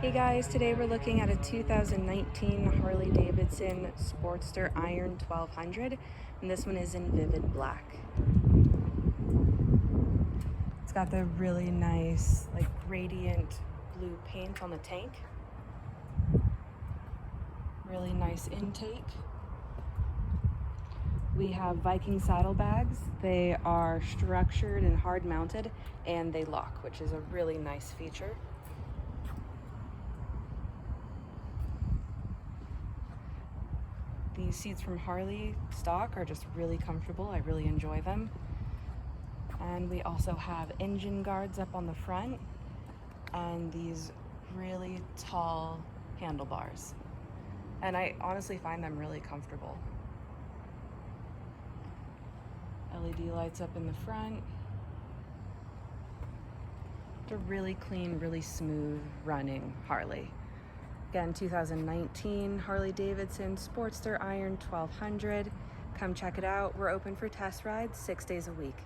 Hey guys, today we're looking at a 2019 Harley Davidson Sportster Iron 1200, and this one is in vivid black. It's got the really nice, like, gradient blue paint on the tank. Really nice intake. We have Viking saddlebags. They are structured and hard mounted, and they lock, which is a really nice feature. These seats from Harley stock are just really comfortable. I really enjoy them. And we also have engine guards up on the front and these really tall handlebars. And I honestly find them really comfortable. LED lights up in the front. It's a really clean, really smooth running Harley. Again, 2019 Harley Davidson Sportster Iron 1200. Come check it out. We're open for test rides 6 days a week.